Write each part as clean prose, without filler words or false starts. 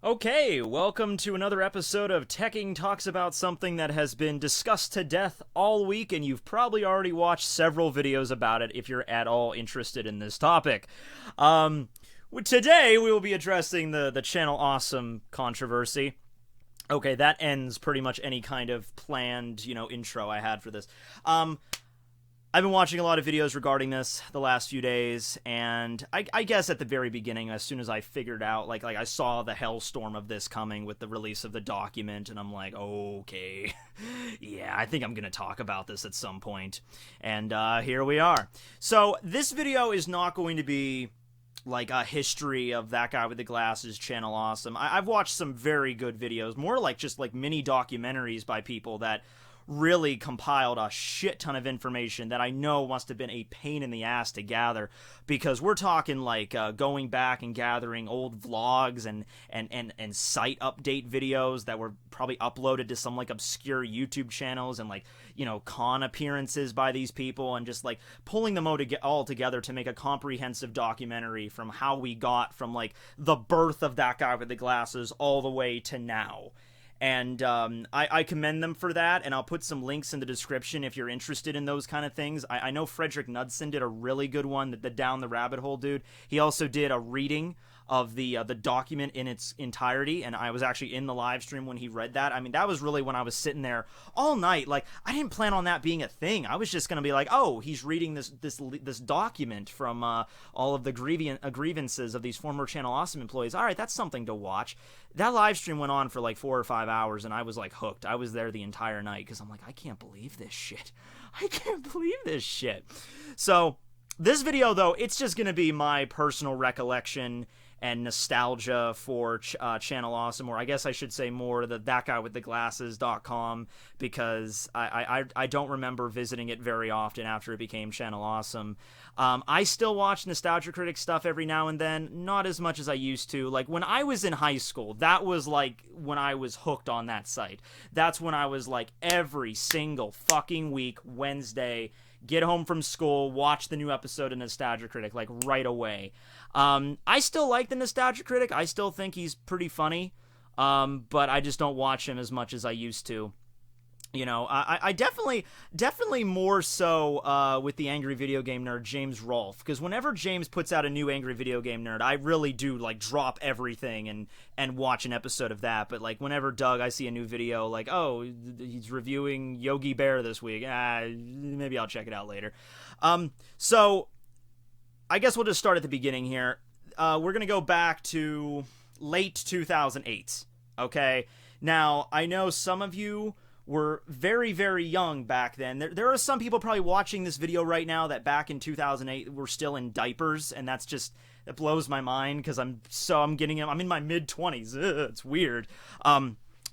Okay, welcome to another episode of Teching Talks about something that has been discussed to death all week, and you've probably already watched several videos about it if you're at all interested in this topic. Today, we will be addressing the Channel Awesome controversy. Okay, that ends pretty much any kind of planned, intro I had for this. I've been watching a lot of videos regarding this the last few days, and I guess at the very beginning, as soon as I figured out, like I saw the hellstorm of this coming with the release of the document, and I'm like, okay, yeah, I think I'm gonna talk about this at some point, and here we are. So this video is not going to be like a history of that guy with the glasses, Channel Awesome. I've watched some very good videos, more like just like mini documentaries by people that really compiled a shit ton of information that I know must have been a pain in the ass to gather, because we're talking like going back and gathering old vlogs and site update videos that were probably uploaded to some like obscure YouTube channels, and like, con appearances by these people, and just like pulling them all together to make a comprehensive documentary from how we got from like the birth of that guy with the glasses all the way to now. And I commend them for that, and I'll put some links in the description if you're interested in those kind of things. I know Fredrik Knudsen did a really good one, the Down the Rabbit Hole dude. He also did a reading of the document in its entirety, and I was actually in the live stream when he read that. I mean, that was really when I was sitting there all night. Like, I didn't plan on that being a thing. I was just gonna be like, oh, he's reading this document from all of the grievances of these former Channel Awesome employees. All right, that's something to watch. That live stream went on for like 4 or 5 hours, and I was like hooked. I was there the entire night because I'm like, I can't believe this shit. I can't believe this shit. So this video, though, it's just gonna be my personal recollection and nostalgia for Channel Awesome, or I guess I should say more that guy with the glasses.com, because I don't remember visiting it very often after it became Channel Awesome. I still watch Nostalgia Critic stuff every now and then, not as much as I used to. Like, when I was in high school, that was like when I was hooked on that site. That's when I was like, every single fucking week, Wednesday, get home from school, watch the new episode of Nostalgia Critic, like, right away. I still like the Nostalgia Critic. I still think he's pretty funny, but I just don't watch him as much as I used to. I definitely more so with the Angry Video Game Nerd, James Rolfe, because whenever James puts out a new Angry Video Game Nerd, I really do, like, drop everything and watch an episode of that. But, like, whenever Doug, I see a new video, like, oh, he's reviewing Yogi Bear this week, maybe I'll check it out later. So I guess we'll just start at the beginning here. We're going to go back to late 2008, okay? Now, I know some of you were very, very young back then. There are some people probably watching this video right now that back in 2008 were still in diapers, and that blows my mind, because I'm in my mid-20s. It's weird.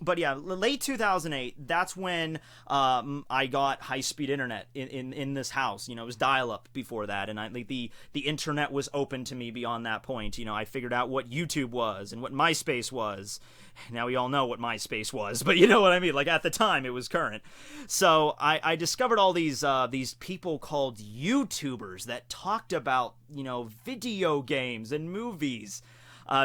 But yeah, late 2008, that's when I got high-speed internet in this house. It was dial-up before that, and the internet was open to me beyond that point. I figured out what YouTube was and what MySpace was. Now we all know what MySpace was, but you know what I mean? Like, at the time, it was current. So I discovered all these people called YouTubers that talked about, video games and movies.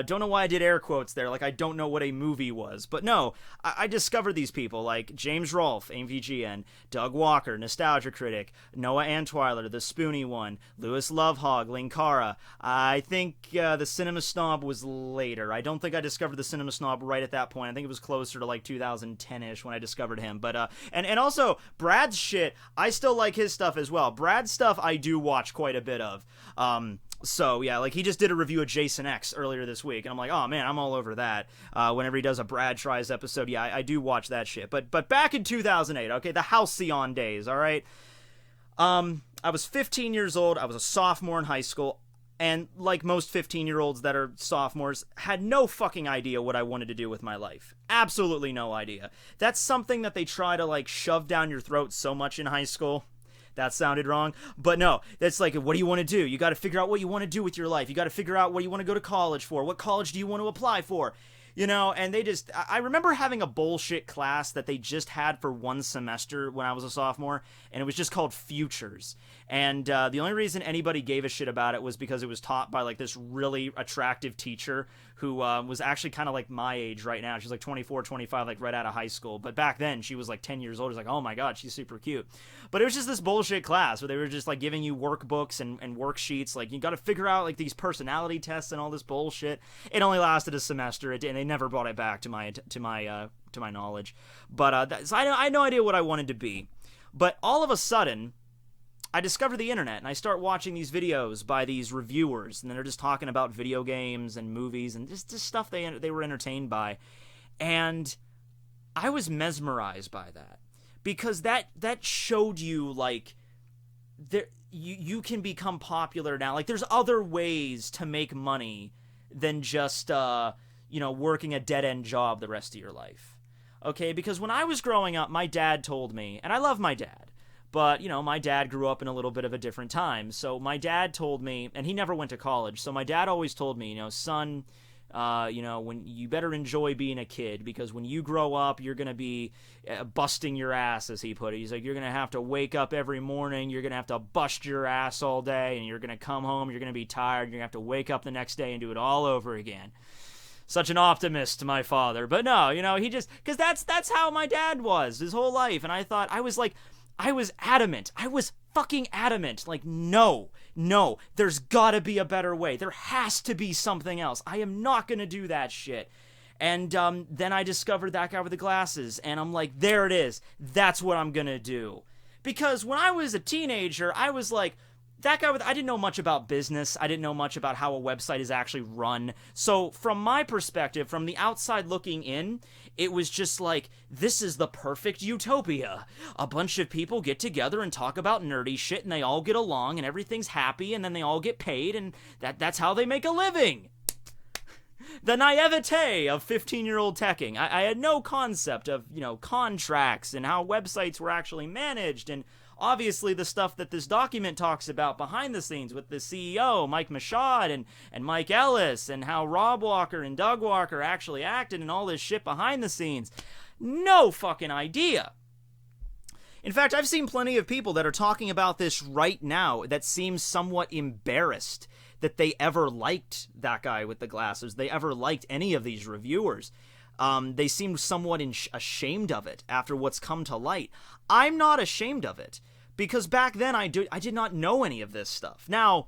Don't know why I did air quotes there, like I don't know what a movie was. But no, I discovered these people like James Rolfe, AimVGN, Doug Walker, Nostalgia Critic, Noah Antwiler, the Spoony One, Lewis Lovehog, Linkara. I think the Cinema Snob was later. I don't think I discovered the Cinema Snob right at that point. I think it was closer to like 2010-ish when I discovered him. But and also Brad's shit, I still like his stuff as well. Brad's stuff I do watch quite a bit of. So yeah, like he just did a review of Jason X earlier this week, and I'm like, oh man, I'm all over that. Whenever he does a Brad Tries episode, yeah, I do watch that shit. But back in 2008, okay, the Halcyon days, all right. I was 15 years old. I was a sophomore in high school, and like most 15-year-olds that are sophomores, had no fucking idea what I wanted to do with my life. Absolutely no idea. That's something that they try to like shove down your throat so much in high school. That sounded wrong. But no, that's like, what do you want to do? You got to figure out what you want to do with your life. You got to figure out what you want to go to college for. What college do you want to apply for? And they just, I remember having a bullshit class that they just had for one semester when I was a sophomore, and it was just called Futures. And the only reason anybody gave a shit about it was because it was taught by like this really attractive teacher who was actually kind of like my age right now. She's like 24, 25, like right out of high school. But back then she was like 10 years old. It's like, oh my God, she's super cute. But it was just this bullshit class where they were just like giving you workbooks and worksheets. Like you got to figure out like these personality tests and all this bullshit. It only lasted a semester, and they never brought it back to my knowledge. But so I had no idea what I wanted to be. But all of a sudden, I discover the internet, and I start watching these videos by these reviewers, and they're just talking about video games and movies and just stuff they were entertained by. And I was mesmerized by that, because that showed you, like, you can become popular now. Like, there's other ways to make money than just, working a dead-end job the rest of your life. Okay? Because when I was growing up, my dad told me, and I love my dad, but, my dad grew up in a little bit of a different time. So my dad told me, and he never went to college, so my dad always told me, son, when you better enjoy being a kid, because when you grow up, you're going to be busting your ass, as he put it. He's like, you're going to have to wake up every morning, you're going to have to bust your ass all day, and you're going to come home, you're going to be tired, you're going to have to wake up the next day and do it all over again. Such an optimist, my father. But no, he just, because that's how my dad was his whole life. And I thought, I was adamant. I was fucking adamant. Like, no, there's gotta be a better way. There has to be something else. I am not gonna do that shit. And then I discovered That Guy with the Glasses, and I'm like, there it is. That's what I'm gonna do. Because when I was a teenager, I was like, I didn't know much about business. I didn't know much about how a website is actually run. So from my perspective, from the outside looking in, it was just like, this is the perfect utopia. A bunch of people get together and talk about nerdy shit, and they all get along, and everything's happy, and then they all get paid, and that's how they make a living. The naivete of 15-year-old teching. I had no concept of, contracts and how websites were actually managed, and obviously the stuff that this document talks about behind the scenes with the CEO, Mike Michaud, and Mike Ellis, and how Rob Walker and Doug Walker actually acted and all this shit behind the scenes. No fucking idea. In fact, I've seen plenty of people that are talking about this right now that seem somewhat embarrassed that they ever liked That Guy with the Glasses. They ever liked any of these reviewers. They seemed somewhat ashamed of it after what's come to light. I'm not ashamed of it, because back then I did not know any of this stuff. Now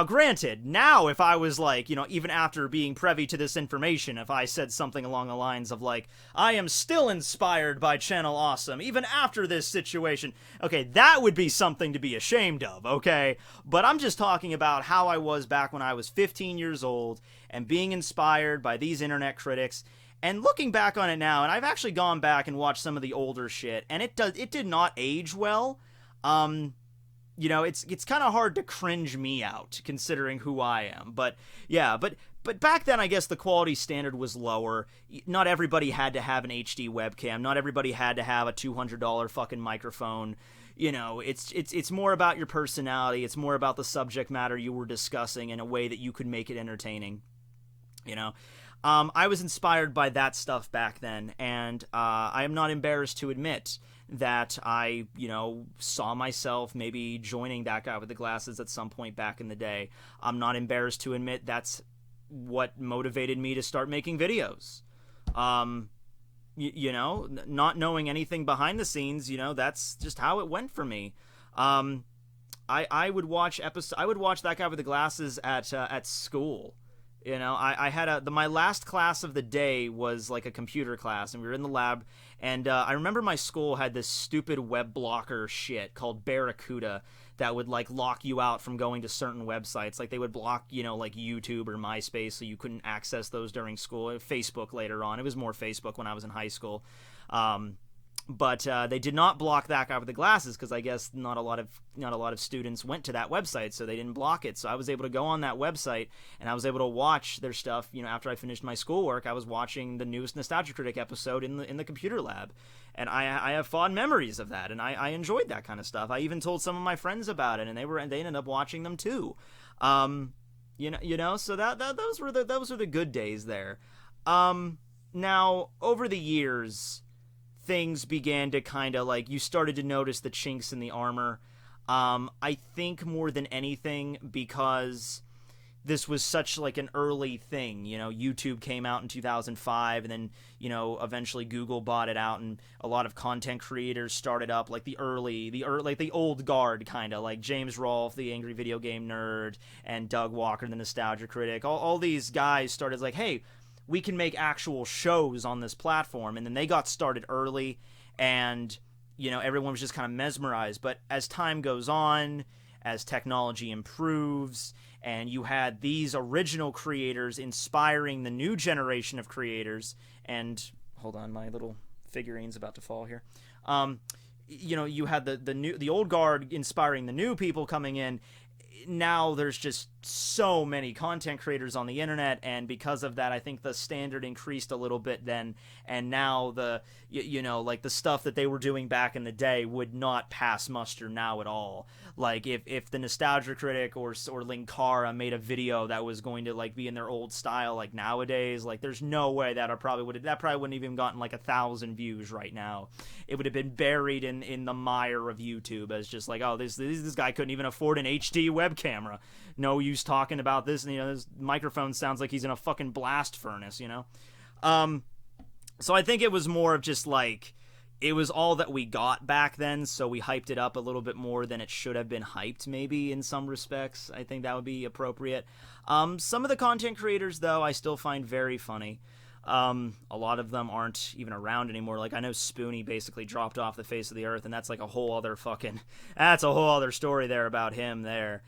granted, now if I was like, even after being privy to this information, if I said something along the lines of like, I am still inspired by Channel Awesome, even after this situation, okay, that would be something to be ashamed of, okay? But I'm just talking about how I was back when I was 15 years old and being inspired by these internet critics. And looking back on it now, and I've actually gone back and watched some of the older shit, and it did not age well. It's kind of hard to cringe me out considering who I am. But yeah, but back then I guess the quality standard was lower. Not everybody had to have an HD webcam. Not everybody had to have a $200 fucking microphone. It's more about your personality. It's more about the subject matter you were discussing in a way that you could make it entertaining. I was inspired by that stuff back then, and I am not embarrassed to admit that I, saw myself maybe joining That Guy with the Glasses at some point back in the day. I'm not embarrassed to admit that's what motivated me to start making videos. Not knowing anything behind the scenes, that's just how it went for me. I would watch That Guy with the Glasses at school. I had my last class of the day was like a computer class, and we were in the lab, and I remember my school had this stupid web blocker shit called Barracuda that would like lock you out from going to certain websites. Like they would block, like YouTube or MySpace, so you couldn't access those during school. Facebook later on. It was more Facebook when I was in high school. But they did not block That Guy with the Glasses because I guess not a lot of students went to that website, so they didn't block it. So I was able to go on that website, and I was able to watch their stuff. After I finished my schoolwork, I was watching the newest Nostalgia Critic episode in the computer lab, and I have fond memories of that, and I enjoyed that kind of stuff. I even told some of my friends about it, and they ended up watching them too. So those were the good days there. Now, over the years, things began to kind of, like, you started to notice the chinks in the armor. I think more than anything because this was such, like, an early thing. You know, YouTube came out in 2005, and then, you know, eventually Google bought it out, and a lot of content creators started up, like, the old guard, kind of, like James Rolfe, the angry video game nerd, and Doug Walker, the nostalgia critic. All these guys started, like, hey, we can make actual shows on this platform, and then they got started early, and, you know, everyone was just kind of mesmerized. But as time goes on, as technology improves, and you had these original creators inspiring the new generation of creators, and hold on, my little figurine's about to fall here. You know, you had the old guard inspiring the new people coming in. Now there's just so many content creators on the internet, and because of that, I think the standard increased a little bit then, and now you know, like, the stuff that they were doing back in the day would not pass muster now at all. Like, if the nostalgia critic or Linkara made a video that was going to, like, be in their old style, like, nowadays, like, there's no way that probably wouldn't have even gotten, like, 1,000 views right now. It would have been buried in the mire of YouTube as just like, oh, this guy couldn't even afford an HD web camera. No use talking about this. You know, this microphone sounds like he's in a fucking blast furnace, you know? So I think it was more of just, like, it was all that we got back then, so we hyped it up a little bit more than it should have been hyped, maybe, in some respects. I think that would be appropriate. Some of the content creators, though, I still find very funny. A lot of them aren't even around anymore. Like, I know Spoonie basically dropped off the face of the earth, and that's like a whole other story there about him there.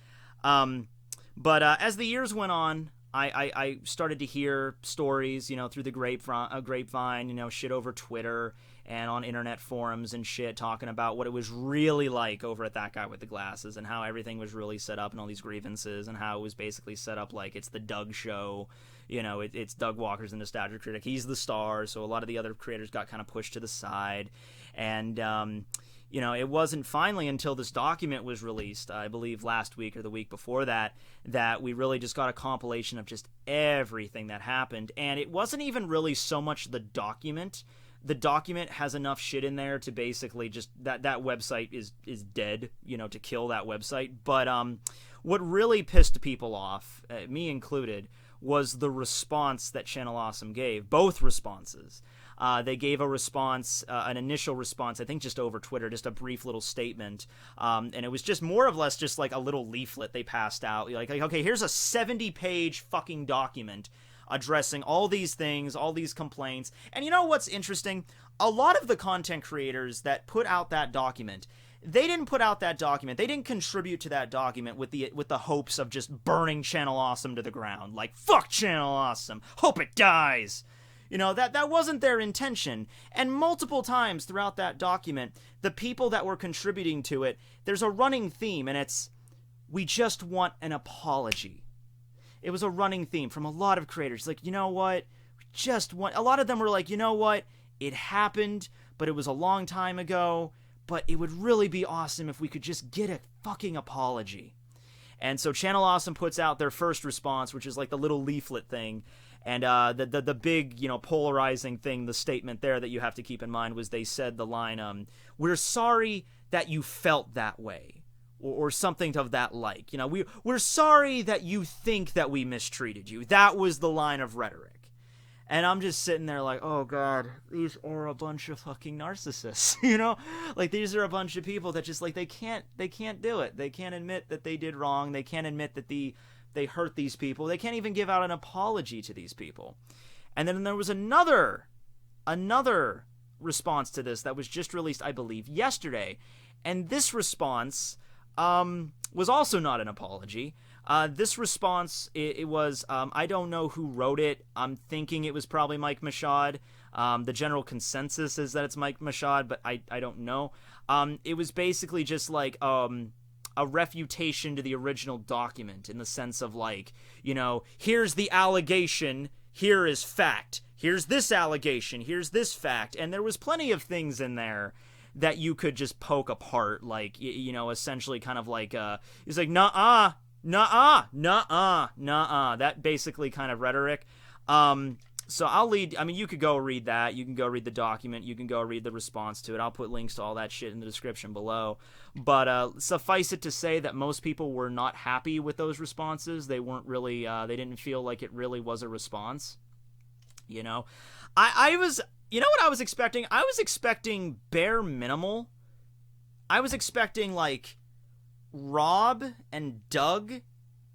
But as the years went on, I started to hear stories, you know, through the grapevine, you know, shit over Twitter and on internet forums and shit, talking about what it was really like over at That Guy with the Glasses, and how everything was really set up and all these grievances, and how it was basically set up like it's the Doug show. You know, it's Doug Walker's the nostalgia critic. He's the star, so a lot of the other creators got kind of pushed to the side. And, you know, it wasn't finally until this document was released, I believe last week or the week before that, that we really just got a compilation of just everything that happened. And it wasn't even really so much the document. The document has enough shit in there to basically just, that website is dead, you know, to kill that website. But what really pissed people off, me included, was the response that Channel Awesome gave. Both responses. They gave a response, an initial response, I think just over Twitter, just a brief little statement. And it was just more or less just like a little leaflet they passed out. Like, okay, here's a 70-page fucking document addressing all these things, all these complaints. And you know what's interesting? A lot of the content creators that put out that document, they didn't put out that document. They didn't contribute to that document with the hopes of just burning Channel Awesome to the ground. Like, fuck Channel Awesome. Hope it dies. You know, that wasn't their intention. And multiple times throughout that document, the people that were contributing to it, there's a running theme, and it's, we just want an apology. It was a running theme from a lot of creators. Like, you know what? A lot of them were like, you know what? It happened, but it was a long time ago, but it would really be awesome if we could just get a fucking apology. And so Channel Awesome puts out their first response, which is like the little leaflet thing. And the big, you know, polarizing thing, the statement there that you have to keep in mind was they said the line, we're sorry that you felt that way. Or something of that like. You know, we're sorry that you think that we mistreated you. That was the line of rhetoric. And I'm just sitting there like, oh god, these are a bunch of fucking narcissists, you know? Like, these are a bunch of people that just, like, they can't do it. They can't admit that they did wrong. They can't admit that they hurt these people. They can't even give out an apology to these people. And then there was another response to this that was just released, I believe, yesterday. And this response was also not an apology. This response, it was, I don't know who wrote it. I'm thinking it was probably Mike Machad. The general consensus is that it's Mike Machad, but I don't know. It was basically just like a refutation to the original document, in the sense of, like, you know, here's the allegation, here is fact. Here's this allegation, here's this fact. And there was plenty of things in there that you could just poke apart, like, you know, essentially kind of like, he's like, nuh-uh, that basically kind of rhetoric. So I'll lead. I mean, you could go read that. You can go read the document. You can go read the response to it. I'll put links to all that shit in the description below. But suffice it to say that most people were not happy with those responses. They weren't really. They didn't feel like it really was a response. You know, I was. You know what I was expecting? I was expecting bare minimal. I was expecting like Rob and Doug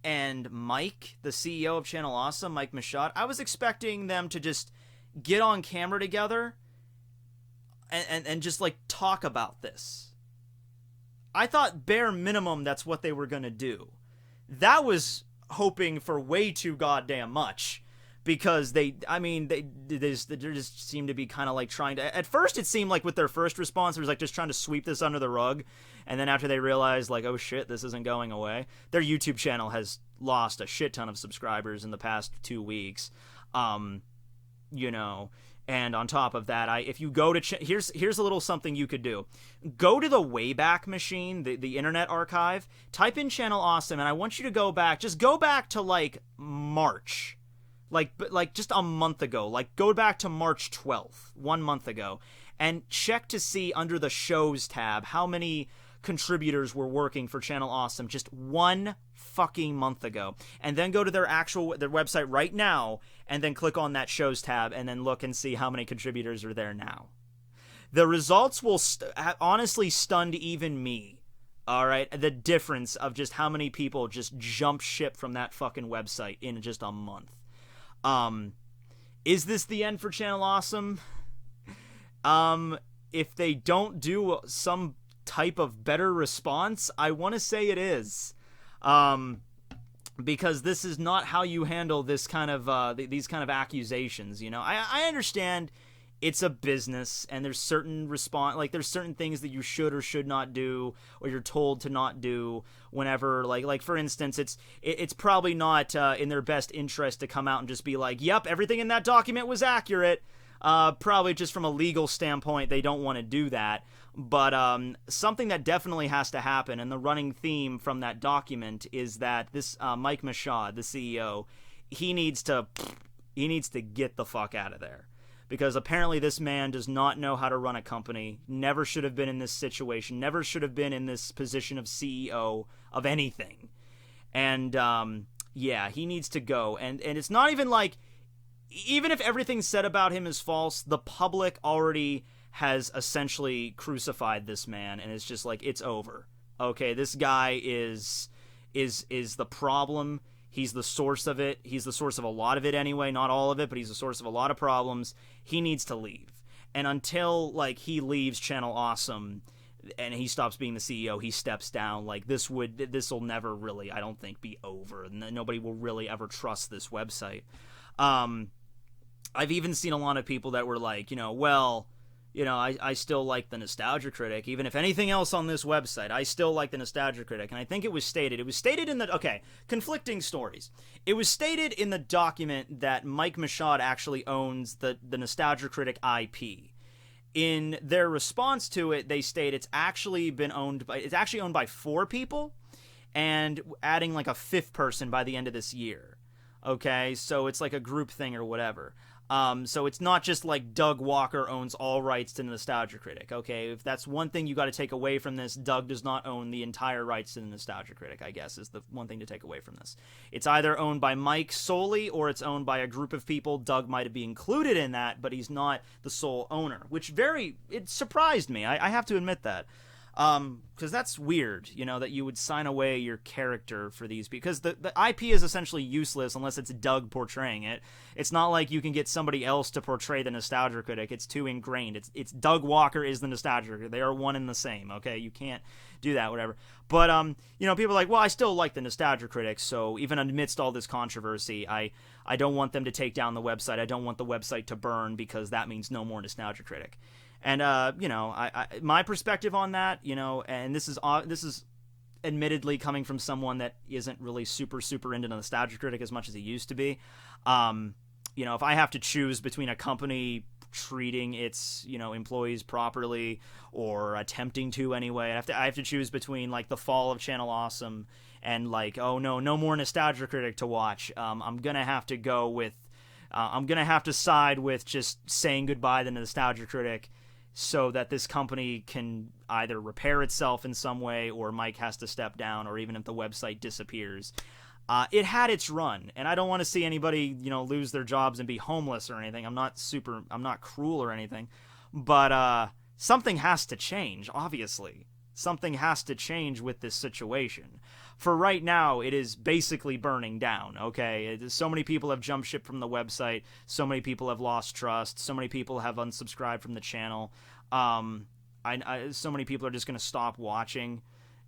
and Mike, the CEO of Channel Awesome, Mike Michaud, I was expecting them to just get on camera together and just, like, talk about this. I thought bare minimum that's what they were going to do. That was hoping for way too goddamn much. Because they just seem to be kind of like trying to... At first, it seemed like with their first response, it was like just trying to sweep this under the rug. And then after they realized, like, oh shit, this isn't going away. Their YouTube channel has lost a shit ton of subscribers in the past 2 weeks. You know... And on top of that, if you go to... Here's a little something you could do. Go to the Wayback Machine, the Internet Archive. Type in Channel Awesome, and I want you to go back... Just go back to, like, March... Like just a month ago, like go back to March 12th, 1 month ago, and check to see under the shows tab how many contributors were working for Channel Awesome just 1 fucking month ago. And then go to their website right now and then click on that shows tab and then look and see how many contributors are there now. The results will honestly stunned even me. All right, the difference of just how many people just jump ship from that fucking website in just a month. Is this the end for Channel Awesome? If they don't do some type of better response, I want to say it is. Because this is not how you handle this kind of, these kind of accusations, you know? I understand it's a business, and there's certain there's certain things that you should or should not do, or you're told to not do whenever, like for instance, it's probably not in their best interest to come out and just be like, yep, everything in that document was accurate. Probably just from a legal standpoint, they don't want to do that. But something that definitely has to happen, and the running theme from that document is that this Mike Michaud, the CEO, he needs to get the fuck out of there. Because apparently this man does not know how to run a company, never should have been in this situation, never should have been in this position of CEO of anything. And, yeah, he needs to go. And it's not even like, even if everything said about him is false, the public already has essentially crucified this man, and it's just like, it's over. Okay, this guy is the problem. He's the source of it. He's the source of a lot of it anyway. Not all of it, but he's the source of a lot of problems. He needs to leave. And until, like, he leaves Channel Awesome and he stops being the CEO, he steps down, like, this will never really, I don't think, be over. Nobody will really ever trust this website. I've even seen a lot of people that were like, you know, well... You know, I still like the Nostalgia Critic. Even if anything else on this website, I still like the Nostalgia Critic. And I think it was stated in the... Okay, conflicting stories. It was stated in the document that Mike Michaud actually owns the Nostalgia Critic IP. In their response to it, they state it's actually owned by 4 people, and adding like a 5th person by the end of this year. Okay, so it's like a group thing or whatever. So it's not just like Doug Walker owns all rights to the Nostalgia Critic, okay? If that's one thing you got to take away from this, Doug does not own the entire rights to the Nostalgia Critic, I guess, is the one thing to take away from this. It's either owned by Mike solely, or it's owned by a group of people. Doug might be included in that, but he's not the sole owner, which it surprised me. I have to admit that. Because that's weird, you know, that you would sign away your character for these, because the IP is essentially useless unless it's Doug portraying it. It's not like you can get somebody else to portray the Nostalgia Critic. It's too ingrained. It's Doug Walker is the Nostalgia Critic. They are one and the same, okay? You can't do that, whatever. But, you know, people are like, well, I still like the Nostalgia Critic, so even amidst all this controversy, I don't want them to take down the website. I don't want the website to burn, because that means no more Nostalgia Critic. And, you know, my perspective on that, you know, and this is admittedly coming from someone that isn't really super into the Nostalgia Critic as much as he used to be. You know, if I have to choose between a company treating its, you know, employees properly, or attempting to anyway, I have to choose between, like, the fall of Channel Awesome and, like, oh no more Nostalgia Critic to watch. I'm gonna have to go with I'm gonna have to side with just saying goodbye to the Nostalgia Critic, so that this company can either repair itself in some way, or Mike has to step down, or even if the website disappears. It had its run, and I don't want to see anybody, lose their jobs and be homeless or anything. I'm not cruel or anything, but something has to change, obviously. Something has to change with this situation. For right now, it is basically burning down, okay? So many people have jumped ship from the website, so many people have lost trust, so many people have unsubscribed from the channel. So many people are just going to stop watching.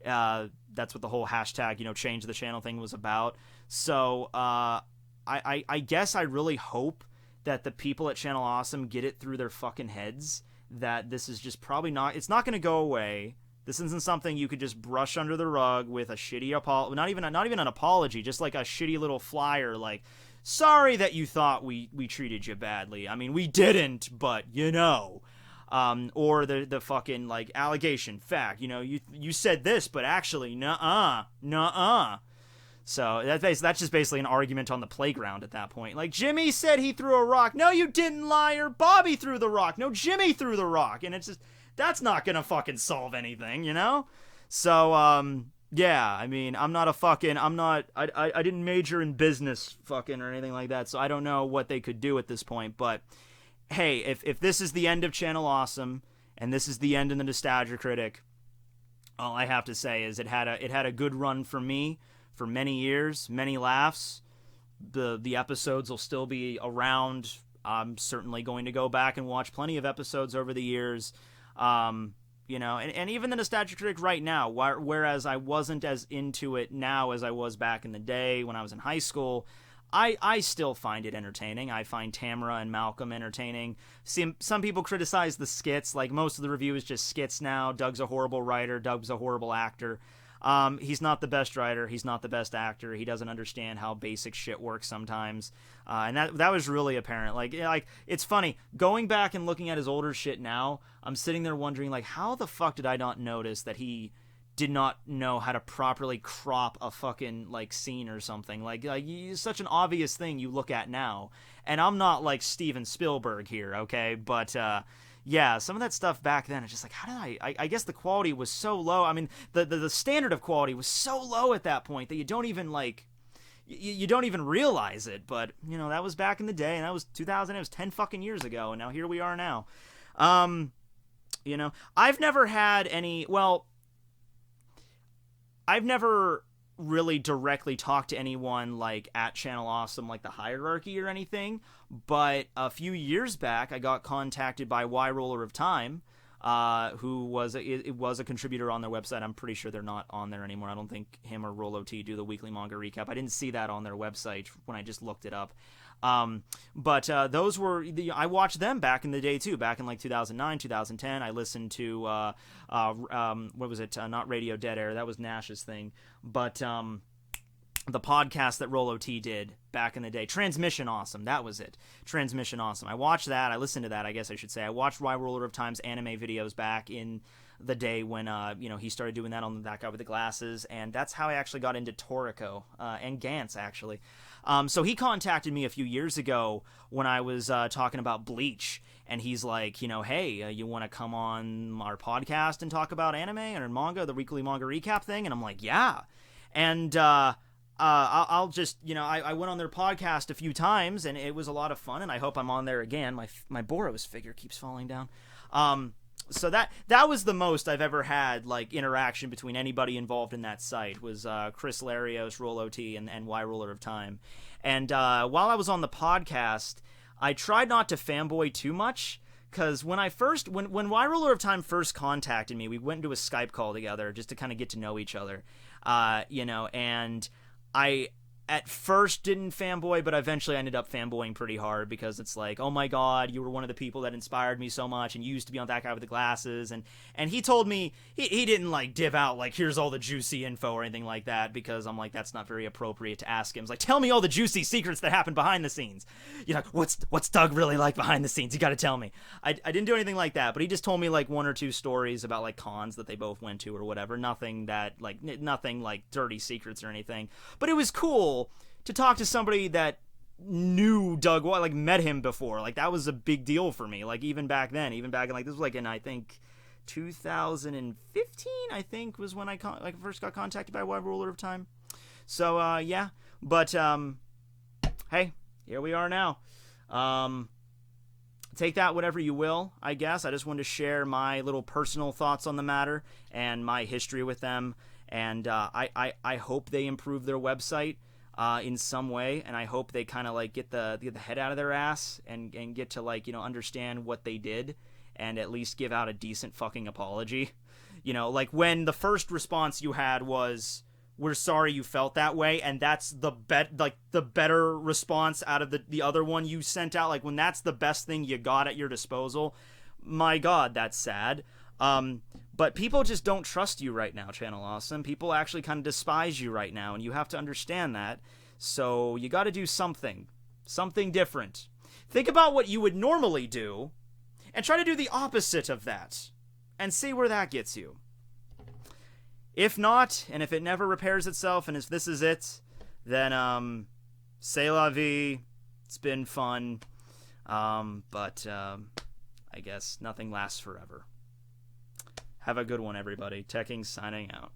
That's what the whole hashtag, change the channel thing was about. So I guess I really hope that the people at Channel Awesome get it through their fucking heads that this is just probably not, it's not going to go away. This isn't something you could just brush under the rug with a shitty apology, not even an apology, just like a shitty little flyer like, sorry that you thought we treated you badly. I mean, we didn't, but or the fucking like allegation, fact, you said this, but actually, nuh-uh. So that's just basically an argument on the playground at that point. Like, Jimmy said he threw a rock. No, you didn't, liar. Bobby threw the rock. No, Jimmy threw the rock. And it's just, that's not gonna fucking solve anything, So, yeah, I mean, I didn't major in business fucking or anything like that, so I don't know what they could do at this point, but hey, if this is the end of Channel Awesome, and this is the end of the Nostalgia Critic, all I have to say is it had a good run for me for many years, many laughs. The episodes will still be around. I'm certainly going to go back and watch plenty of episodes over the years. And even the Nostalgia Critic right now, whereas I wasn't as into it now as I was back in the day when I was in high school, I still find it entertaining. I find Tamara and Malcolm entertaining. Some people criticize the skits. Like, most of the review is just skits now. Doug's a horrible writer. Doug's a horrible actor. He's not the best writer. He's not the best actor. He doesn't understand how basic shit works sometimes. And that was really apparent. Like, it's funny. Going back and looking at his older shit now, I'm sitting there wondering, like, how the fuck did I not notice that he did not know how to properly crop a fucking, like, scene or something. Like it's such an obvious thing you look at now. And I'm not, like, Steven Spielberg here, okay? But, yeah, some of that stuff back then, it's just like, how did I guess the quality was so low. I mean, the standard of quality was so low at that point that you don't even, like, you don't even realize it. But, that was back in the day, and that was 2000, it was 10 fucking years ago, and now here we are now. I've never had any, I've never really directly talked to anyone, like, at Channel Awesome, like the hierarchy or anything, but a few years back I got contacted by Y Roller of Time, who was a contributor on their website. I'm pretty sure they're not on there anymore. I don't think him or Rolo T do the weekly manga recap. I didn't see that on their website when I just looked it up. But those were I watched them back in the day too, back in like 2009, 2010. I listened to what was it? Not Radio Dead Air. That was Nash's thing. But the podcast that Rolo T did back in the day, Transmission Awesome. That was it. Transmission Awesome. I watched that. I listened to that, I guess I should say. I watched Y Roller of Time's anime videos back in the day when he started doing that on That Guy with the Glasses, and that's how I actually got into Toriko and Gantz, actually. So he contacted me a few years ago when I was talking about Bleach, and he's like, hey, you want to come on our podcast and talk about anime or manga, the weekly manga recap thing? And I'm like, yeah. And I'll just, I went on their podcast a few times, and it was a lot of fun, and I hope I'm on there again. My Boros figure keeps falling down. So that was the most I've ever had, like, interaction between anybody involved in that site, was Chris Larios, Rolo T, and Y Roller of Time. And while I was on the podcast, I tried not to fanboy too much, because when Y Roller of Time first contacted me, we went into a Skype call together just to kind of get to know each other, and I at first didn't fanboy, but eventually I ended up fanboying pretty hard, because it's like, oh my god, you were one of the people that inspired me so much, and you used to be on That Guy with the Glasses, and he told me, he didn't, like, div out, like, here's all the juicy info or anything like that, because I'm like, that's not very appropriate to ask him. It's like, tell me all the juicy secrets that happen behind the scenes. What's Doug really like behind the scenes? You gotta tell me. I didn't do anything like that, but he just told me, like, one or two stories about, like, cons that they both went to or whatever. Nothing like dirty secrets or anything. But it was cool to talk to somebody that knew Doug, like met him before. Like that was a big deal for me. Like even back then, even back in like this was like in I think 2015, I think was when I first got contacted by Web Ruler of Time. So yeah, but hey, here we are now. Take that whatever you will, I guess. I just wanted to share my little personal thoughts on the matter and my history with them. And I hope they improve their website in some way. And I hope they kind of like get the head out of their ass and get to like, understand what they did and at least give out a decent fucking apology. Like when the first response you had was, "We're sorry you felt that way," and that's the better response out of the other one you sent out. Like when that's the best thing you got at your disposal, my God, that's sad. But people just don't trust you right now, Channel Awesome. People actually kind of despise you right now, and you have to understand that. So you got to do something different. Think about what you would normally do, and try to do the opposite of that, and see where that gets you. If not, and if it never repairs itself, and if this is it, then, c'est la vie. It's been fun. But I guess nothing lasts forever. Have a good one, everybody. Teching signing out.